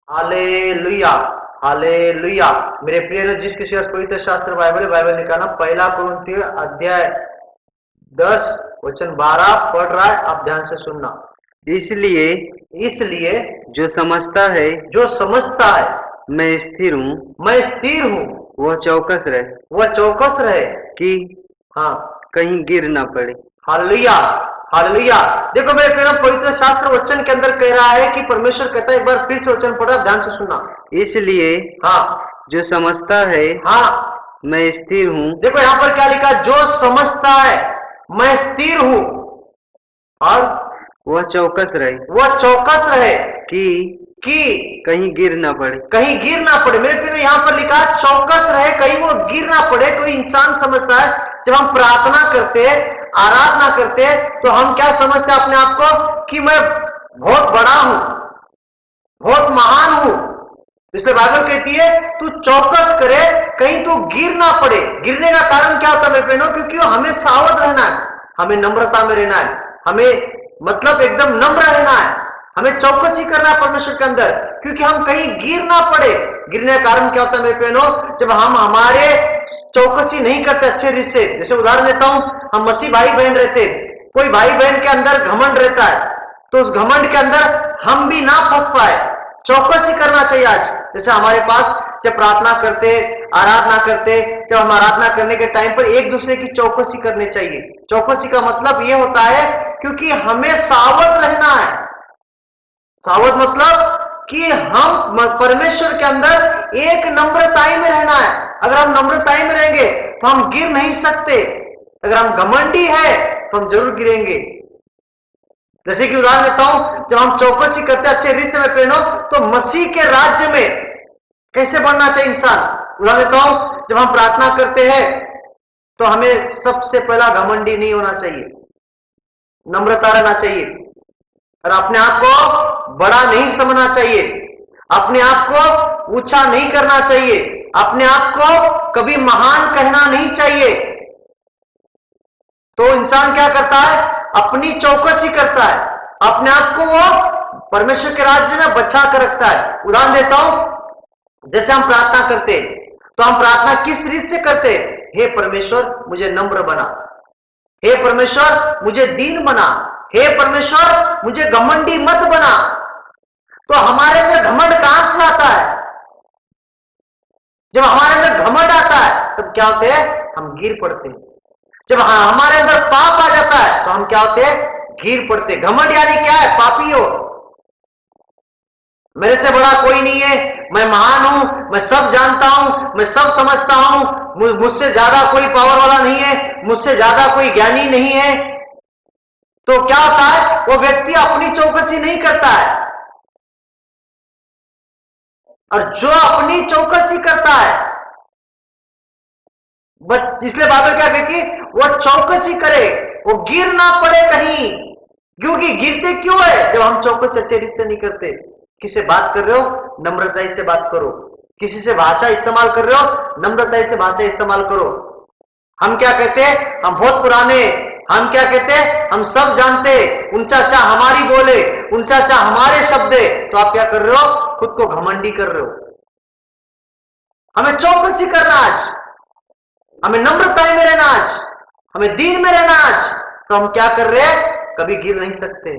Hallelujah, hallelujah. मेरे प्रिय लोग, जिस किसी पवित्र शास्त्र बाइबल निकालना, पहला कुरिन्थियों अध्याय 10 वचन 12 पढ़ रहा है, आप ध्यान से सुनना। इसलिए इसलिए जो समझता है जो समझता है मैं स्थिर हूँ, मैं स्थिर हूँ, वह चौकस रहे वह चौकस रहे कि हाँ कहीं गिर ना पड़े। Hallelujah, hallelujah. देखो मेरे प्रिय, पवित्र शास्त्र वचन के अंदर कह रहा है कि परमेश्वर कहता है, एक बार फिर से वचन पढ़ रहा, ध्यान से सुनना। इसलिए हाँ जो समझता है हाँ, मैं स्थिर हूँ, देखो यहाँ पर क्या लिखा, जो समझता है मैं स्थिर हूँ और वह चौकस रहे वह चौकस रहे कि कि कहीं गिर ना पड़े। कहीं गिर ना पड़े। मेरे प्रिय, यहाँ पर लिखा चौकस रहे, कहीं वो गिर ना पड़े। कोई इंसान समझता है, जब हम प्रार्थना करते आराधना करते तो हम क्या समझते हैं अपने आप को कि मैं बहुत बड़ा हूं, बहुत महान हूं। इसलिए बाइबल कहती है तू चौकस करे, कहीं तू गिर ना पड़े। गिरने का कारण क्या होता है मेरे प्रियो? क्योंकि हमें सावध रहना है, हमें नम्रता में रहना है, हमें मतलब एकदम नम्र रहना है, हमें चौकसी करना है परमेश्वर के अंदर, क्योंकि हम कहीं गिर ना पड़े। गिरने का कारण क्या होता है मेरे प्रियो? जब हम हमारे चौकसी नहीं करते अच्छे रीत से। जैसे उदाहरण देता हूं, हम मसीह भाई बहन रहते, कोई भाई बहन के अंदर घमंड रहता है, तो उस घमंड के अंदर हम भी ना फंस पाए। चौकसी करना चाहिए। आज जैसे हमारे पास जब प्रार्थना करते आराधना करते, जब हम आराधना करने के टाइम पर एक दूसरे की चौकसी करनी चाहिए। चौकसी का मतलब यह होता है क्योंकि हमें सावध रहना है। सावध मतलब कि हम परमेश्वर के अंदर एक नम्रताई में रहना है। अगर हम नम्रताई में रहेंगे तो हम गिर नहीं सकते। अगर हम घमंडी है तो हम जरूर गिरेंगे। जैसे कि उदाहरण देता हूं, जब हम चौकसी करते अच्छे रीत से पहनो, तो मसीह के राज्य में कैसे बनना चाहिए इंसान। उदाहरण देता हूं, जब हम प्रार्थना करते हैं तो हमें सबसे पहला घमंडी नहीं होना चाहिए, नम्रता रहना चाहिए, और अपने आप को बड़ा नहीं समझना चाहिए, अपने आप को ऊंचा नहीं करना चाहिए, अपने आप को कभी महान कहना नहीं चाहिए। तो इंसान क्या करता है? अपनी चौकसी करता है, अपने आप को वो परमेश्वर के राज्य में बचा कर रखता है। उदाहरण देता हूं, जैसे हम प्रार्थना करते तो हम प्रार्थना किस रीत से करते? हे परमेश्वर मुझे नम्र बना, हे परमेश्वर मुझे दीन बना, हे परमेश्वर मुझे घमंडी मत बना। तो हमारे अंदर घमंड कहां से आता है? जब हमारे अंदर घमंड आता है तब क्या होते हैं? हम गिर पड़ते हैं। जब हमारे अंदर पाप आ जाता है तो हम क्या होते हैं? गिर पड़ते। घमंड यानी क्या है? पापी हो, मेरे से बड़ा कोई नहीं है, मैं महान हूं, मैं सब जानता हूं, मैं सब समझता हूं, मुझसे ज्यादा कोई पावर वाला नहीं है, मुझसे ज्यादा कोई ज्ञानी नहीं है। तो क्या होता है? वो व्यक्ति अपनी चौकसी नहीं करता है, और जो अपनी चौकसी करता है, इसलिए बाइबल क्या कहती है? वो चौकसी करे, वो गिर ना पड़े कहीं। क्योंकि गिरते क्यों है? जब हम चौकसी अच्छे रीत से नहीं करते। किसी से बात कर रहे हो, नम्रताई से बात करो। किसी से भाषा इस्तेमाल कर रहे हो, नम्रताई से भाषा इस्तेमाल करो। हम क्या कहते हैं? हम बहुत पुराने, हम क्या कहते हैं? हम सब जानते, उनसे अच्छा हमारी बोले, उनसे अच्छा हमारे शब्द है। तो आप क्या कर रहे हो? खुद को घमंडी कर रहे हो। हमें चौकसी करना आज, हमें नम्रताई में रहना आज, हमें दीन में रहना आज। तो हम क्या कर रहे हैं? कभी गिर नहीं सकते।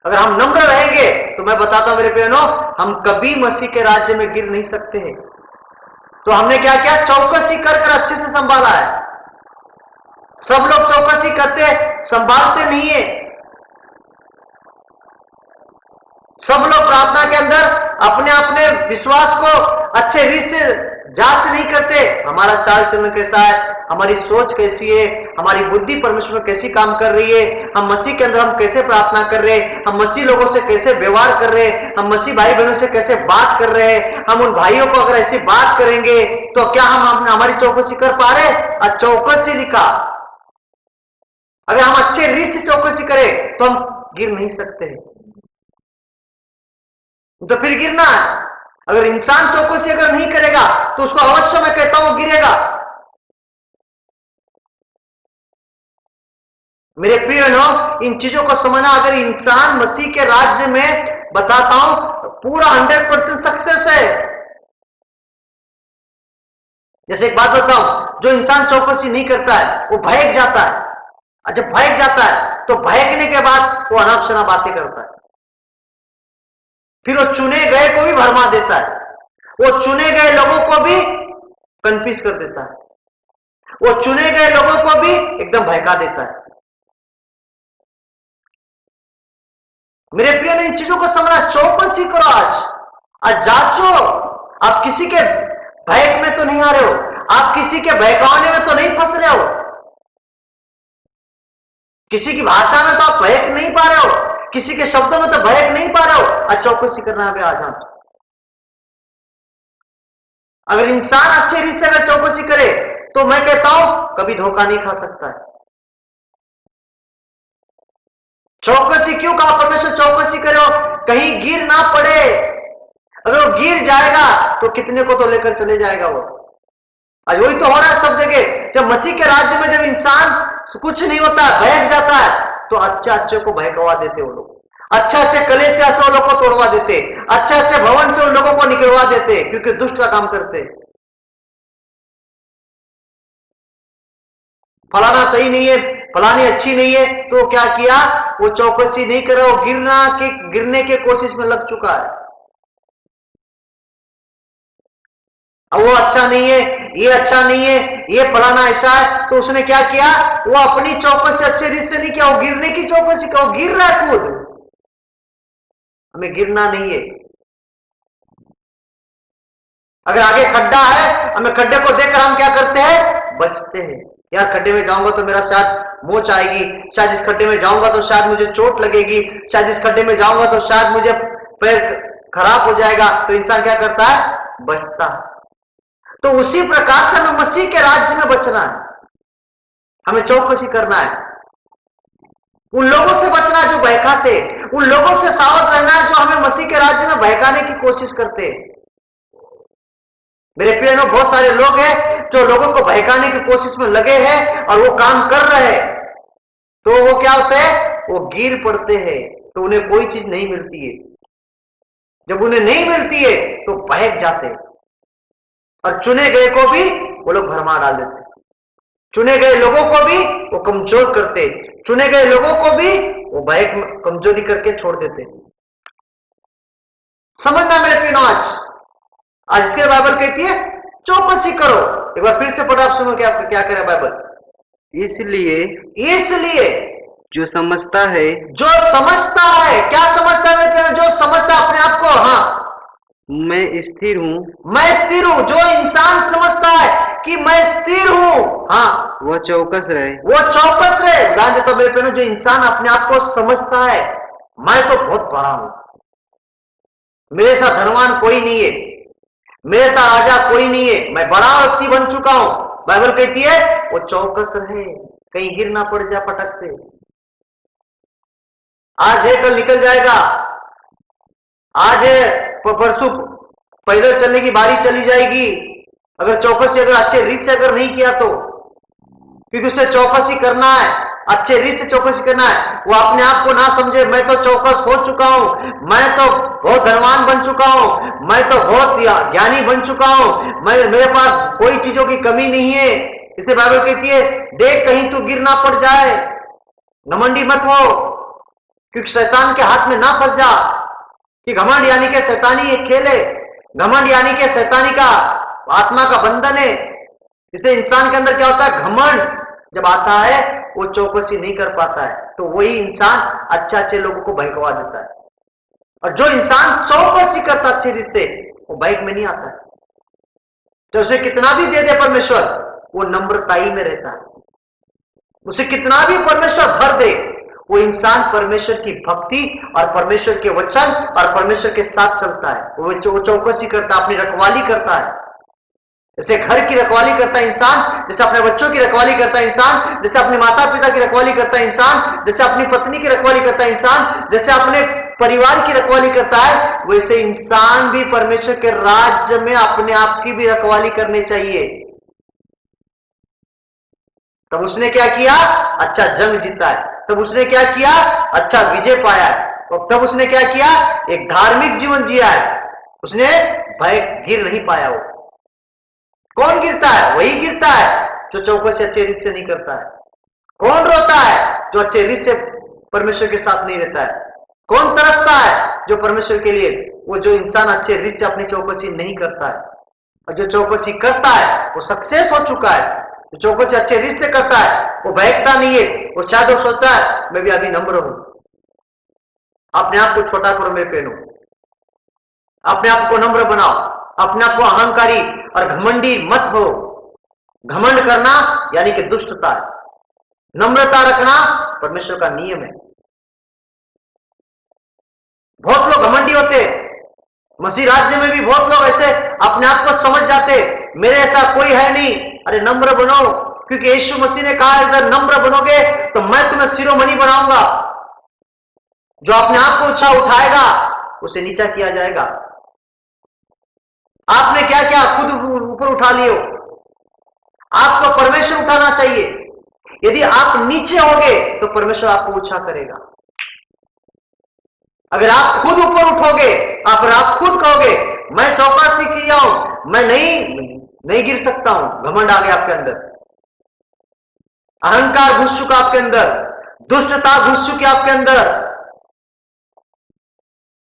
अगर हम नम्र रहेंगे तो मैं बताता हूं मेरे बहनों, हम कभी मसीह के राज्य में गिर नहीं सकते हैं। तो हमने क्या किया? चौकसी कर अच्छे से संभाला है। सब लोग चौकसी करते, संभालते नहीं है। सब लोग प्रार्थना के अंदर अपने अपने विश्वास को अच्छे रीत से जांच नहीं करते। हमारा चाल चलन कैसा है, हमारी सोच कैसी है, हमारी बुद्धि परमेश्वर में कैसी काम कर रही है, हम मसीह के अंदर हम कैसे प्रार्थना कर रहे हैं, हम मसीह लोगों से कैसे व्यवहार कर रहे हैं, हम मसीह भाई बहनों से कैसे बात कर रहे हैं। हम उन भाइयों को अगर ऐसी बात करेंगे तो क्या हम हमारी चौकसी कर पा रहे? और चौकसी लिखा, अगर हम अच्छे रीत से चौकसी करें तो हम गिर नहीं सकते, तो फिर गिरना है। अगर इंसान चौकसी अगर नहीं करेगा तो उसको अवश्य मैं कहता हूं गिरेगा। मेरे प्रिय इन चीजों को समझना। अगर इंसान मसीह के राज्य में, बताता हूं, पूरा 100% सक्सेस है। जैसे एक बात बताऊं, जो इंसान चौकसी नहीं करता है वो भयक जाता है, और जब भयक जाता है तो भयकने के बाद वो अनाप शनाप बातें करता है, फिर वो चुने गए को भी भरमा देता है, वो चुने गए लोगों को भी कंफ्यूज कर देता है, वो चुने गए लोगों को भी एकदम भयका देता है। मेरे प्रिय ने इन चीजों को समझना, चौकसी करो, आज जांचो। आप किसी के भयक में तो नहीं आ रहे हो, आप किसी के बहकाने में तो नहीं फंस रहे हो, किसी की भाषा में तो आप भयक नहीं पा रहे हो, किसी के शब्दों में तो भयक नहीं पा रहे हो। आज चौकसी करना है, आज हम अगर इंसान अच्छे रीत से अगर चौकसी करे तो मैं कहता हूं कभी धोखा नहीं खा सकता है। चौकसी क्यों कहा परमेश्वर चौकसी करो, कहीं गिर ना पड़े। अगर वो गिर जाएगा तो कितने को तो लेकर चले जाएगा वो। आज वही तो हो रहा है सब जगह। जब मसीह के राज्य में जब इंसान कुछ नहीं होता, बहक जाता है, तो अच्छे को बहकवा देते वो लोग, अच्छे कलेसिया से वो लोग को तोड़वा देते, अच्छे भवन से उन लोगों को निकलवा देते, क्योंकि दुष्ट का काम करते। फलाना सही नहीं है, फलानी अच्छी नहीं है, तो क्या किया, वो चौकसी नहीं कर रहा, वो गिरने के कोशिश में लग चुका है। अब वो अच्छा नहीं है, ये अच्छा नहीं है, ये फलाना ऐसा है, तो उसने क्या किया, वो अपनी चौकसी अच्छे रीत से नहीं किया, वो गिरने की चौकसी का, वो गिर रहा है खुद। हमें गिरना नहीं है। अगर आगे खड्डा है, हमें खड्डे को देखकर हम क्या करते हैं, बचते हैं। यार खड्डे में जाऊंगा तो मेरा शायद मोच आएगी, शायद इस खड्डे में जाऊंगा तो शायद मुझे चोट लगेगी, शायद इस खड्डे में जाऊंगा तो शायद मुझे पैर खराब हो जाएगा, तो इंसान क्या करता है, बचता है। तो उसी प्रकार से हमें मसीह के राज्य में बचना है, हमें चौकसी करना है, उन लोगों से बचना है जो बहकाते, उन लोगों से सावध रहना है जो हमें मसीह के राज्य में बहकाने की कोशिश करते हैं। मेरे प्रिय, बहुत सारे लोग हैं जो लोगों को बहकाने की कोशिश में लगे हैं और वो काम कर रहे हैं, तो वो क्या होते हैं, वो गिर पड़ते हैं, तो उन्हें कोई चीज नहीं मिलती है। जब उन्हें नहीं मिलती है तो बहक जाते हैं, और चुने गए को भी वो लोग भरमा डाल देते, चुने गए लोगों को भी वो कमजोर करते, चुने गए लोगों को भी वो बहक कमजोरी करके छोड़ देते। समझना मेरे प्रियो, आज इसके बाइबल कहती है चौकसी करो। एक बार फिर से पढ़ो, आप सुनो क्या करे बाइबल। इसलिए जो समझता है, क्या समझता है मेरे प्रियो, जो समझता अपने आप को, हाँ मैं स्थिर हूँ, जो इंसान समझता है कि मैं स्थिर हूं, हाँ वह चौकस रहे। ध्यान देता मेरे प्रियो, जो इंसान अपने आप को समझता है, मैं तो बहुत बड़ा हूं, मेरे साथ धनवान कोई नहीं है, मेरे साथ राजा कोई नहीं है, मैं बड़ा व्यक्ति बन चुका हूं, बाइबल कहती है वो चौकस रहे, कहीं गिर ना पड़ जाए पटक से। आज है कल निकल जाएगा, आज है परसों पैदल चलने की बारी चली जाएगी, अगर चौकसी अगर अच्छे रीत से अगर नहीं किया तो, क्योंकि उसे चौकसी करना है, अच्छे रीत से चौकसी करना है। वो अपने आप को ना समझे मैं तो चौकस हो चुका हूं, मैं तो बहुत धनवान बन चुका हूं, मैं तो बहुत ज्ञानी बन चुका हूं, मेरे पास कोई चीजों की कमी नहीं है। इसे बाइबल कहती है देख कहीं तू गिर ना पड़ जाए, घमंडी मत हो, क्योंकि शैतान के हाथ में ना फंस जा। कि घमंड यानी के शैतानी एक खेल है, घमंड यानी के शैतानी का आत्मा का बंधन है। इससे इंसान के अंदर क्या होता है, घमंड जब आता है वो चौकसी नहीं कर पाता है, तो वही इंसान अच्छे लोगों को बहकवा देता है। और जो इंसान चौकसी करता अच्छी रीत से, वो बहक में नहीं आता है, तो उसे कितना भी दे दे परमेश्वर, वो नम्रताई में रहता है। उसे कितना भी परमेश्वर भर दे, वो इंसान परमेश्वर की भक्ति और परमेश्वर के वचन और परमेश्वर के साथ चलता है। वो चौकसी करता है, अपनी रखवाली करता है, जैसे घर की रखवाली करता है इंसान, जैसे अपने बच्चों की रखवाली करता है इंसान, जैसे अपने माता पिता की रखवाली करता है इंसान, जैसे अपनी पत्नी की रखवाली करता है इंसान, जैसे अपने परिवार की रखवाली करता है, वैसे इंसान भी परमेश्वर के राज्य में अपने आप की भी रखवाली करनी चाहिए। तब उसने क्या किया, अच्छा जंग जीता है, तब उसने क्या किया, अच्छा विजय पाया है। तब उसने क्या किया? एक धार्मिक जीवन जिया है, उसने भय गिर नहीं पाया। वो कौन गिरता है? वही गिरता है जो चौकस अच्छे रीत से नहीं करता है। कौन रोता है? जो अच्छे रीत से परमेश्वर के साथ नहीं रहता है। कौन तरसता है? जो परमेश्वर के लिए, वो जो इंसान अच्छे रीत से अपनी चौकसी नहीं करता है। और जो चौकसी करता है वो सक्सेस हो चुका है। जो चौकसी अच्छे रीत से करता है वो बहकता नहीं है। वो शायद वो सोचता है मैं भी अभी नम्र हूं। अपने आप को छोटा करो मेरे पेनों, अपने आप को नम्र बनाओ, अपने आप को अहंकारी और घमंडी मत हो। घमंड करना यानी कि दुष्टता है। नम्रता रखना परमेश्वर का नियम है। बहुत लोग घमंडी होते, मसीह राज्य में भी बहुत लोग ऐसे अपने आप को समझ जाते मेरे ऐसा कोई है नहीं। अरे नम्र बनो, क्योंकि यीशु मसीह ने कहा अगर नम्र बनोगे तो मैं तुम्हें शिरोमणि बनाऊंगा। जो अपने आप को ऊंचा उठाएगा उसे नीचा किया जाएगा। आपने क्या क्या खुद ऊपर उठा लियो, आपको परमेश्वर उठाना चाहिए। यदि आप नीचे होगे तो परमेश्वर आपको ऊंचा करेगा। अगर आप खुद ऊपर उठोगे, अगर आप खुद कहोगे मैं चौकसी किया हूं, मैं नहीं गिर सकता हूं, घमंड आ गया आपके अंदर, अहंकार घुस चुका आपके अंदर, दुष्टता घुस चुकी आपके अंदर,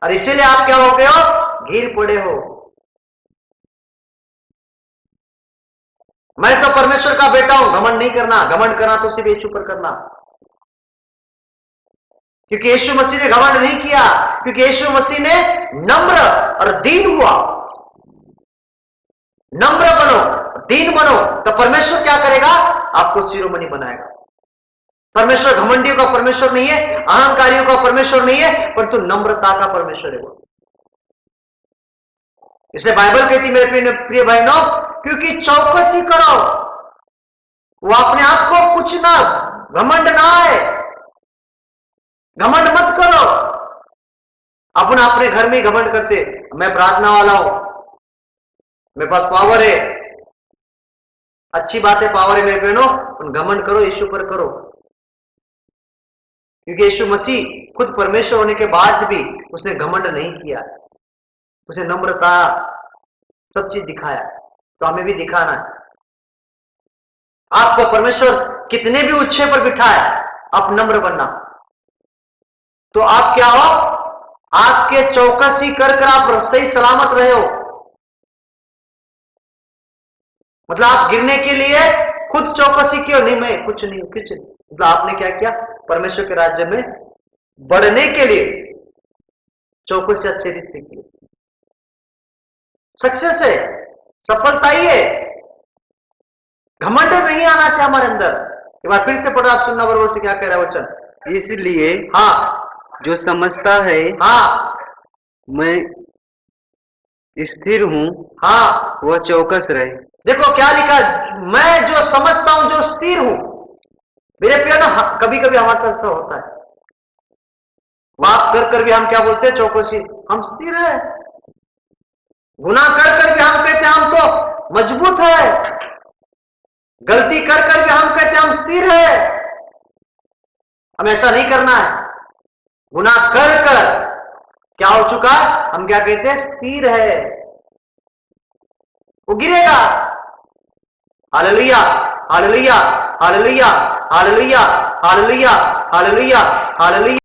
और इसीलिए आप क्या हो गए हो? गिर पड़े हो। मैं तो परमेश्वर का बेटा हूं, घमंड नहीं करना। घमंड करना तो सिर्फ यीशु पर करना, क्योंकि यीशु मसीह ने घमंड नहीं किया, क्योंकि यीशु मसीह ने नम्र और दीन हुआ। नम्र बनो, दीन बनो, तो परमेश्वर क्या करेगा? आपको शिरोमणि बनाएगा। परमेश्वर घमंडियों का परमेश्वर नहीं है, अहंकारियों का परमेश्वर नहीं है, परंतु नम्रता का परमेश्वर है वो। इसलिए बाइबल कहती मेरे प्रिय बहनों, क्योंकि चौकसी करो, वो अपने आप को कुछ ना, घमंड ना है, घमंड मत करो। अपन अपने घर में ही घमंड करते, मैं प्रार्थना वाला हूं, मेरे पास पावर है। अच्छी बात है, पावर है मेरे बहनों, घमंड करो यीशु पर करो, क्योंकि यीशु मसीह खुद परमेश्वर होने के बाद भी उसने घमंड नहीं किया, उसे नम्रता सब चीज दिखाया। तो हमें भी दिखाना है। आपको परमेश्वर कितने भी उच्चे पर बिठाए, आप नम्र बनना, तो आप क्या हो? आपके चौकसी कर आप सही सलामत रहे हो। मतलब आप गिरने के लिए खुद चौकसी क्यों नहीं? मैं कुछ नहीं, कुछ नहीं। मतलब आपने क्या किया? परमेश्वर के राज्य में बढ़ने के लिए चौकसी अच्छे रीत से की। सक्सेस है, सफलता ही है। घमंड नहीं आना चाहिए हमारे अंदर। एक बार फिर से पढ़ो, आप सुनना बराबर से क्या कह रहा है वचन। इसलिए हाँ, जो समझता है हाँ, मैं स्थिर हूं, हाँ, वह चौकस रहे। देखो क्या लिखा, मैं जो समझता हूं, जो स्थिर हूं। मेरे प्रिय ना, कभी कभी हमारे साथ ऐसा होता है, पाप कर भी हम क्या बोलते हैं? चौकसी, हम स्थिर है। गुनाह कर भी हम कहते हैं हम तो मजबूत है। गलती कर भी हम कहते हैं हम स्थिर है। हम ऐसा नहीं करना है। गुनाह कर क्या हो चुका? हम क्या कहते हैं? स्थिर है। वो गिरेगा। Hallelujah, hallelujah, hallelujah, hallelujah, hallelujah, hallelujah, hallelujah.